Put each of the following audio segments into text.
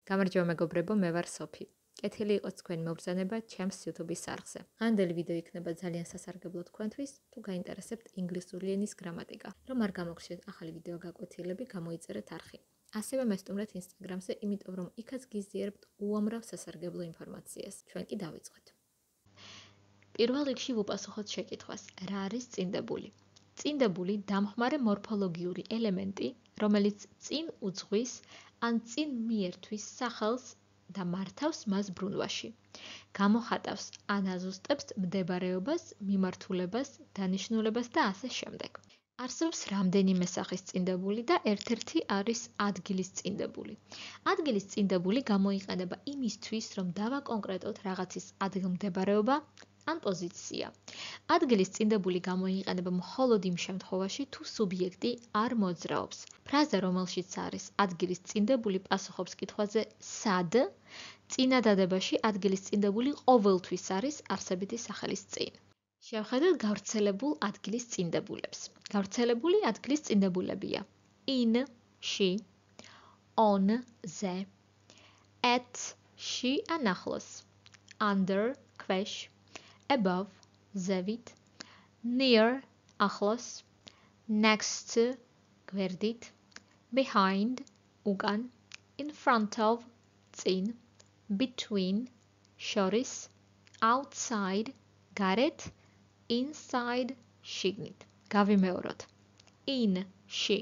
გამარჯობა მეგობრებო, მე ვარ სოფი. კეთილი იყოს თქვენი მოგზაურობა ჩემს YouTube-ის არხზე. დღევანდელი ვიდეო იქნება ძალიან სასარგებლო თქვენთვის, თუ გაინტერესებთ ინგლისური ენის გრამატიკა. რომ არ გამოგხსნათ ახალი ვიდეო გაკვეთილები, გამოიწერეთ არხი. ასევე მესტუმრეთ Instagram-ზე, იმიტომ რომ იქაც გიზიარებთ უამრავ სასარგებლო ინფორმაციას. ჩვენ კი დავიწყოთ. პირველ რიგში ვუპასუხოთ შეკითხვას: რა არის წინდებული? წინდებული დამხმარე მორფოლოგიური ელემენტი, რომელიც წინ უძღვის ან წინ მიერთვის სახელს და მართავს მას ბრუნვაში. გამოხატავს ან აზუსტებს მდებარეობას, მიმართულებას, დანიშნულებას და ასე შემდეგ. არსებობს რამდენიმე სახის წინდებული და ერთ-ერთი არის ადგილის წინდებული. ადგილის წინდებული გამოიყენება იმისთვის, რომ დავაკონკრეტოთ რაღაცის ადგილმდებარეობა ან პოზიცია. ადგილის წინდებული გამოიყენება მხოლოდ იმ შემთხვევაში, თუ სუბიექტი არ მოძრაობს. ფრაზა, რომელშიც არის ადგილის წინდებული, პასუხობს კითხვაზე სად? წინადადებაში ადგილის წინდებული ყოველთვის არის არსებითი სახელის წინ. შევხედოთ გავრცელებულ ადგილის წინდებულებს. გავრცელებული ადგილის წინდებულებია in, she, on, ზე, at, she ანახლოს, under, ქვეშ, above, ზევით, near, ახლოს, next to, გვერდით, behind, უკან, in front of, წინ, between, შორის, outside, გარეთ, inside, შიგნით. გავიმეოროთ. in, she,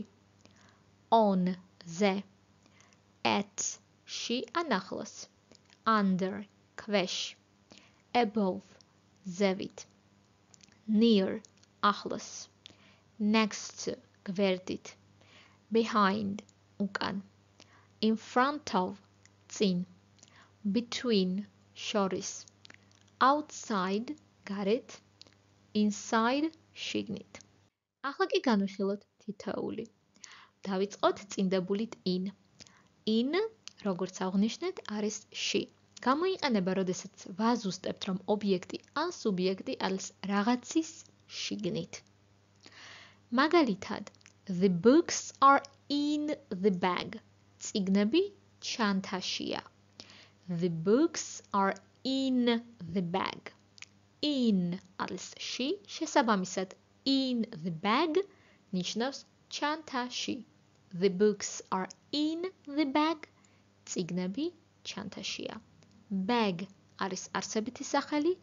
on, ზე, at, she ანახლოს, under, ქვეშ, above, ზევით, near, ახლოს, next to, გვერდით, behind, უკან, in front of, წინ, between, შორის, outside, გარეთ, inside, შიგნით. ახლა კი განვიხილოთ თითოეული. დავიწყოთ წინდებულით in. in, როგორც აღვნიშნეთ, არის she. გამოიყენება, როდესაც ვაზუსტებთ, რომ ობიექტი ან სუბიექტი არის რაღაცის შიგნით. მაგალითად, the books are in the bag. წიგნები ჩანთაშია. The books are in the bag. in არის she, შესაბამისად in the bag ნიშნავს ჩანთაში. The books are in the bag. წიგნები ჩანთაშია. Bag არის არსებითი სახელი.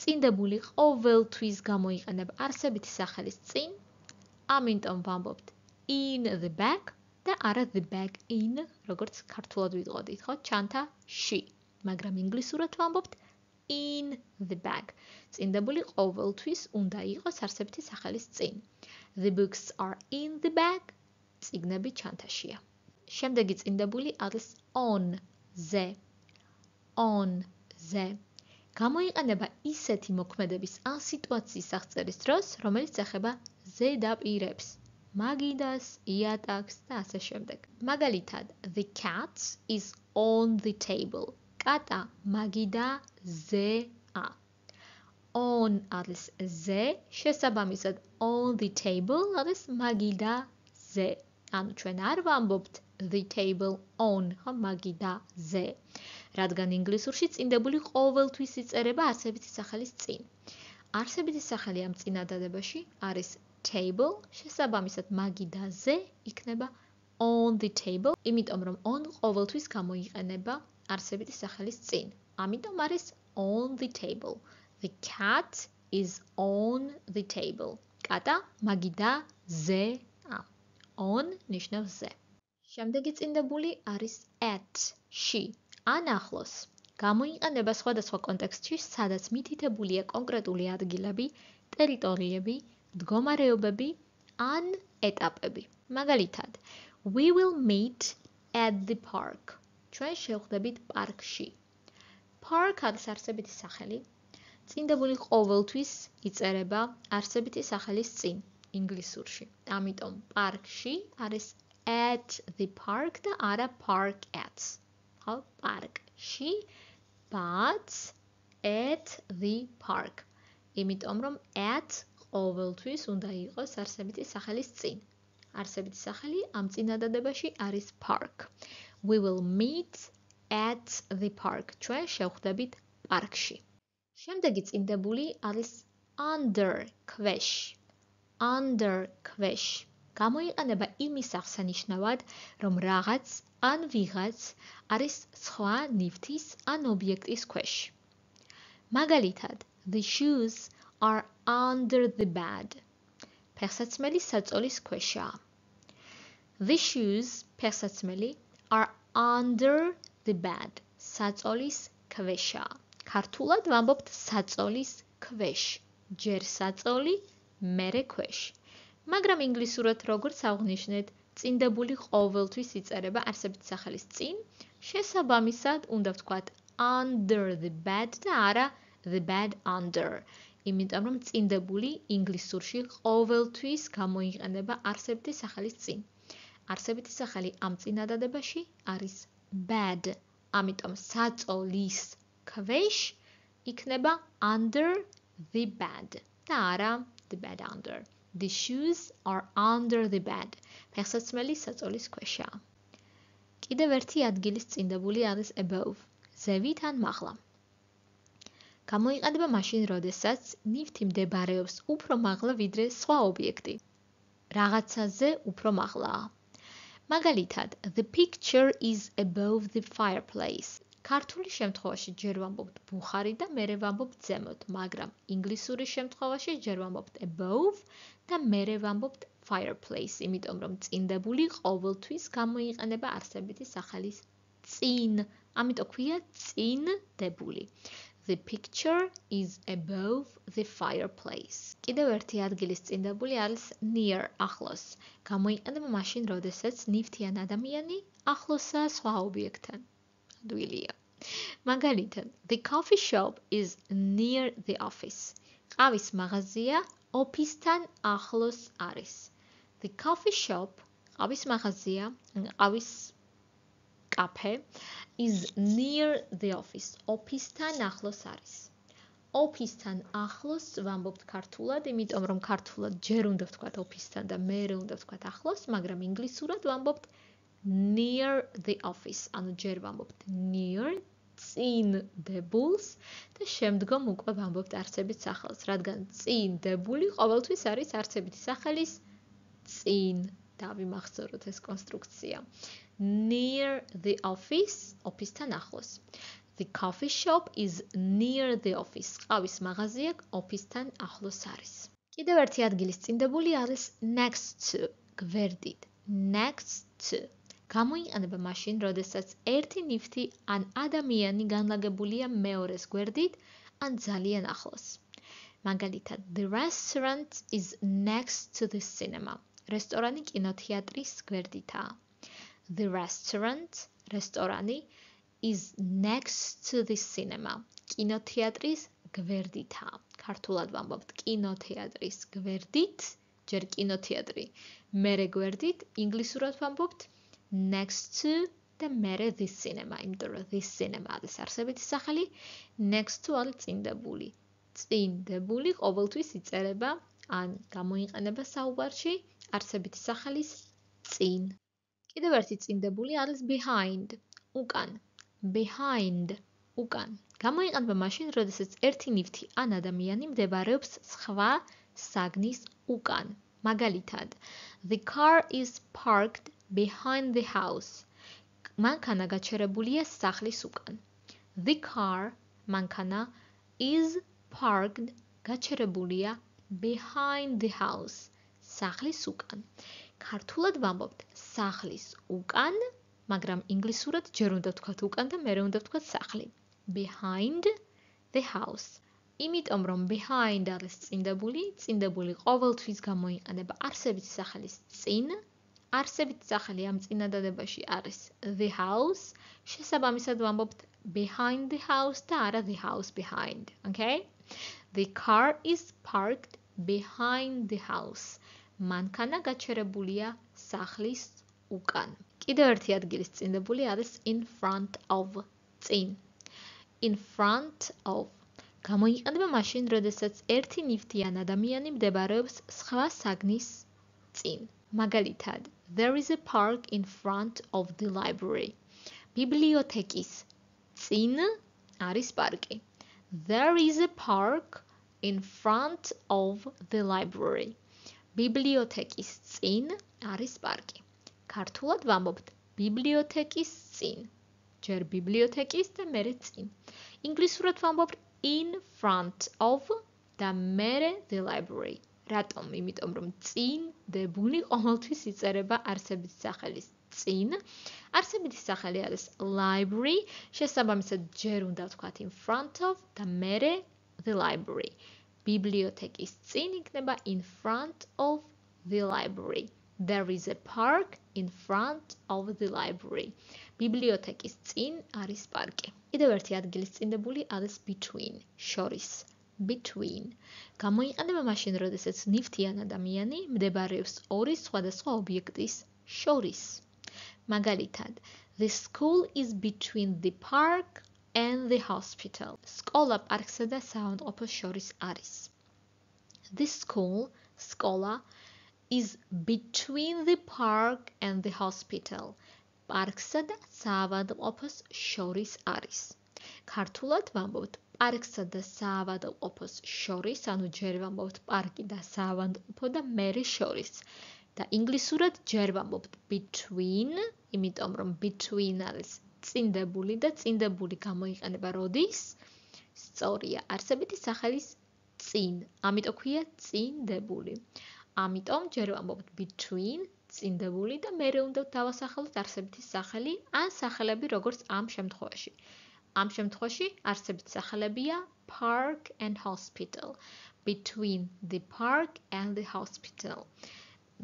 წინდებული ყოველთვის გამოიყენება არსებითი სახელის წინ. ამიტომ ვამბობთ in the bag და არა the bag in, როგორც ქართულად ვიტყოდით, ხო? ჩანთაში. მაგრამ ინგლისურად ვამბობთ in the bag. წინდებული ყოველთვის უნდა იყოს არსებითი სახელის წინ. The books are in the bag. წიგნები ჩანთაშია. შემდეგი წინდებული არის on, ზე. on, ზე. გამოიყენება ისეთი მოქმედების ან სიტუაციის აღწერის დროს, რომელიც ეხება ზედაპირებს. მაგიდას, იატაკს და ასე შემდეგ. მაგალითად, the cat is on the table. კატა მაგიდა ზეა. on არის ზე, შესაბამისად on the table არის მაგიდა ზე. ანუ ჩვენ არ ვამბობთ the table on, ხო, მაგიდა ზე. რადგან ინგლისურში წინდებული ყოველთვის იწერება არსებითი სახელის წინ. არსებითი სახელი ამ წინადადებაში არის table, შესაბამისად მაგიდა ზე იქნება on the table, იმიტომ რომ on ყოველთვის გამოიყენება არსებითი სახელის წინ. ამიტომ არის on the table. The cat is on the table. კატა მაგიდა ზეა. on ნიშნავს ზე. შემდეგი წინდებული არის at, she, ანახლოს. გამოიყენება სხვადასხვა კონტექსტში, სადაც მითითებულია კონკრეტული ადგილები, ტერიტორიები, მდგომარეობები ან ეტაპები. მაგალითად, we will meet at the park. ჩვენ შევხვდებით პარკში. park არის არსებითი სახელი. წინდებული ყოველთვის იწერება არსებითი სახელის წინ ინგლისურში. ამიტომ პარკში არის at the park და არა park at. ხო, პარკში, but at the park. იმიტომ რომ at ყოველთვის უნდა იყოს არსებითი სახელის წინ. არსებითი სახელი ამ წინადადებაში არის park. We will meet at the park. ჩვენ შევხვდებით პარკში. შემდეგი წინდებული არის under, ქვეშ. Under, ქვეშ. გამოიყენება იმის აღსანიშნავად, რომ რაღაც ან ვიღაც არის სხვა ნივთის ან ობიექტის ქვეშ. მაგალითად, the shoes are under the bed. ფეხსაცმელი საწოლის ქვეშაა. The shoes, ფეხსაცმელი, are under the bed. საწოლის ქვეშაა. ქართულად ვამბობთ საწოლის ქვეშ. ჯერ საწოლი, მერე ქვეშ. მაგრამ ინგლისურად როგორც აღნიშნეთ, წინდებული ყოველთვის იწერება არსებითი სახელის წინ, შესაბამისად უნდა ვთქვათ under the bed და არა the bed under. იმიტომ რომ წინდებული ინგლისურში ყოველთვის გამოიყენება არსებითი სახელის წინ. არსებითი სახელი ამ წინადადებაში არის bed. ამიტომ საწოლის ქვეშ იქნება under the bed და არა the bed under. The shoes are under the bed. ფეხსაცმელი საწოლის ქვეშაა. კიდევ ერთი ადგილის წინდებული არის above. ზევით ან მაღლა. გამოიყენება მაშინ, როდესაც ნივთი მდებარეობს უფრო მაღლა ვიდრე სხვა ობიექტი. რაღაცაზე უფრო მაღლაა. მაგალითად, the picture is above the fireplace. ქართული შემთხვევაში ჯერ ვამბობთ ბუხარი და მერე ვამბობთ ზემოთ, მაგრამ ინგლისური შემთხვევაში ჯერ ვამბობთ above და მერე ვამბობთ fireplace, იმიტომ რომ წინდებული ყოველთვის გამოიყენება არსებითი სახელის წინ. ამიტომ ქვია წინდებული. The picture is above the fireplace. კიდევ ერთი ადგილის წინდებული არის near, ახლოს. გამოიყენება მაშინ, როდესაც ნივთი ან ადამიანი ახლოსაა სხვა ობიექტთან. ადვილია. მაგალითად, the coffee shop is near the office. ყავის მაღაზია ოფისთან ახლოს არის. The coffee shop, ყავის მაღაზია, ყავის კაფე is near the office. ოფისთან ახლოს არის. ოფისთან ახლოს ვამბობთ ქართულად, იმიტომ რომ ქართულად ჯერ უნდა ვთქვათ ოფისთან და მერე უნდა ვთქვათ ახლოს, მაგრამ ინგლისურად ვამბობთ near the office. ანუ ჯერ ვამბობთ near წინდებულს და შემდგომ უკვე ვამბობთ არსებით სახელს, რადგან წინდებული ყოველთვის არის არსებითი სახელის წინ. დავიმახსოვროთ ეს კონსტრუქცია. Near the office, ოფისთან ახლოს. The coffee shop is near the office. ყავის მაღაზია ოფისთან ახლოს არის. კიდევ ერთი ადგილის წინდებული არის next to, გვერდით. Next to. გამოიყენება მაშინ, როდესაც ერთი ნივთი ან ადამიანი განლაგებულია მეორეს გვერდით ან ძალიან ახლოს. მაგალითად, the restaurant is next to the cinema. რესტორანი კინოთეატრის გვერდითაა. The restaurant, რესტორანი, is next to the cinema. კინოთეატრის გვერდითაა. ქართულად ვამბობთ კინოთეატრის გვერდით, ჯერ კინოთეატრი, მერე გვერდით, ინგლისურად ვამბობთ next to და მერე the cinema. იმიტომ რომ the cinema არის არსებითი სახელი, next to არის წინდებული. წინდებული ყოველთვის იწერება ან გამოიყენება საუბარში არსებითი სახელის წინ. კიდევ ერთი წინდებული არის behind, უკან. Behind, უკან. გამოიყენება მაშინ, როდესაც ერთი ნივთი ან ადამიანი მდებარეობს სხვა საგნის უკან. მაგალითად, the car is parked behind the house. მანქანა გაჩერებულია სახლის უკან. The car, მანქანა, is parked, გაჩერებულია behind the house. სახლის უკან. ქართულად ვამბობთ სახლის უკან, მაგრამ ინგლისურად ჯერ უნდა ვთქვათ უკან და მერე უნდა ვთქვათ სახლი. Behind the house. იმიტომ რომ behind არის წინდებული, წინდებული ყოველთვის გამოიყენება არსებითი სახელის წინ. არსებითი სახელი ამ წინადადებაში არის the house. შესაბამისად ვამბობთ behind the house და არა the house behind. Okay? The car is parked behind the house. მანქანა გაჩერებულია სახლის უკან. კიდევ ერთი ადგილის წინდებული არის in front of, წინ. In front of. გამოიყენება მაშინ, როდესაც ერთი ნივთი ან ადამიანი მდებარეობს სხვა საგნის წინ. მაგალითად, there is a park in front of the library. ბიბლიოთეკის წინ არის პარკი. There is a park in front of the library. ბიბლიოთეკის წინ არის პარკი. ქართულად ვამბობთ ბიბლიოთეკის წინ. ჯერ ბიბლიოთეკის და მერე წინ. ინგლისურად ვამბობთ in front of და მერე the library. რატომ? იმიტომ რომ წინდებული ყოველთვის იწერება არსებითი სახელის წინ. არსებითი სახელი არის library, შესაბამისად ჯერ უნდა ვთქვათ in front of და მერე the library. ბიბლიოთეკის წინ იქნება in front of the library. There is a park in front of the library. ბიბლიოთეკის წინ არის პარკი. კიდევ ერთი ადგილის წინდებული არის between, შორის. Between. გამოიყენება მაშინ, როდესაც ნივთიან ადამიანი მდებარეობს ორი სხვადასხვა ობიექტის შორის. მაგალითად, the school is between the park and the hospital. სკოლა პარკსა და საავადმყოფოს შორის არის. The school, სკოლა, is between the park and the hospital. პარკსა და საავადმყოფოს შორის არის. ქართულად ვამბობთ პარკსა და საავადმყოფოს შორის, ანუ ჯერ ვამბობთ პარკი და საავადმყოფო და მერე შორის. და ინგლისურად ჯერ ვამბობთ between, იმიტომ რომ between არის წინდებული და წინდებული გამოიყენება როდის? სწორია, არსებითი სახელის წინ. ამიტომ ქვია წინდებული. ამიტომ ჯერ ვამბობთ between, წინდებული და მერე უნდა დავასახელოთ არსებითი სახელი ან სახელები როგორც ამ შემთხვევაში. ამ შემთხვევაში არსებითი სახელებია park and hospital. Between the park and the hospital.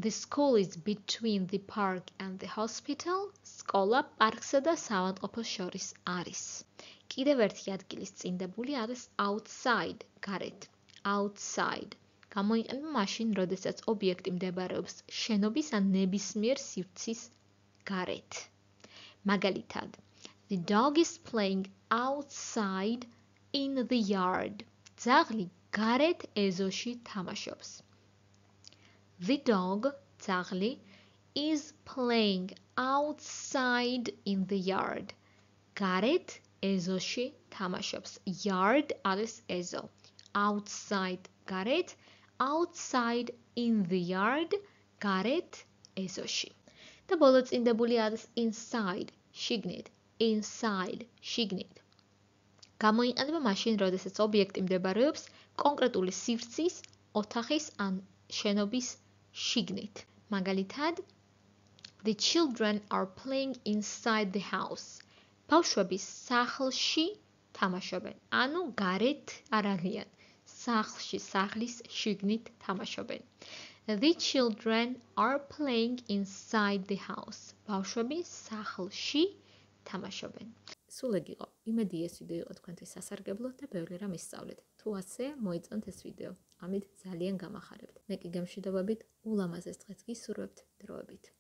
The school is between the park and the hospital. სკოლა პარკსა და საავადმყოფოს შორის არის. კიდევ ერთი ადგილის წინდებული არის outside, გარეთ. Outside. გამოიყენება მაშინ, როდესაც ობიექტი მდებარეობს შენობის ან ნებისმიერ სივრცის გარეთ. მაგალითად, the dog is playing outside in the yard. ძაღლი გარეთ ეზოში თამაშობს. The dog, ძაღლი, is playing outside in the yard. გარეთ ეზოში თამაშობს. Yard არის ეზო. Outside გარეთ, outside in the yard, გარეთ ეზოში. და ბოლო წინდებული არის inside, შიგნით. Inside, შიგნით. გამოიყენება მაშინ, როდესაც ობიექტი მდებარეობს კონკრეტული სივრცის, ოთახის ან შენობის შიგნით. მაგალითად, the children are playing inside the house. ბავშვები სახლში თამაშობენ. ანუ გარეთ არ არიან. სახლში, სახლის შიგნით თამაშობენ. The children are playing inside the house. ბავშვები სახლში თამაშობენ. სულ ეგ იყო. იმედი ეს ვიდეო იყო თქვენთვის სასარგებლო და ბევრი რამ ისწავლეთ. თუ ასე მოიწონთ ეს ვიდეო. ამით ძალიან გამახარებთ. მე კი გამშვიდობებით ულამაზეს დღეს გისურვებთ დროებით.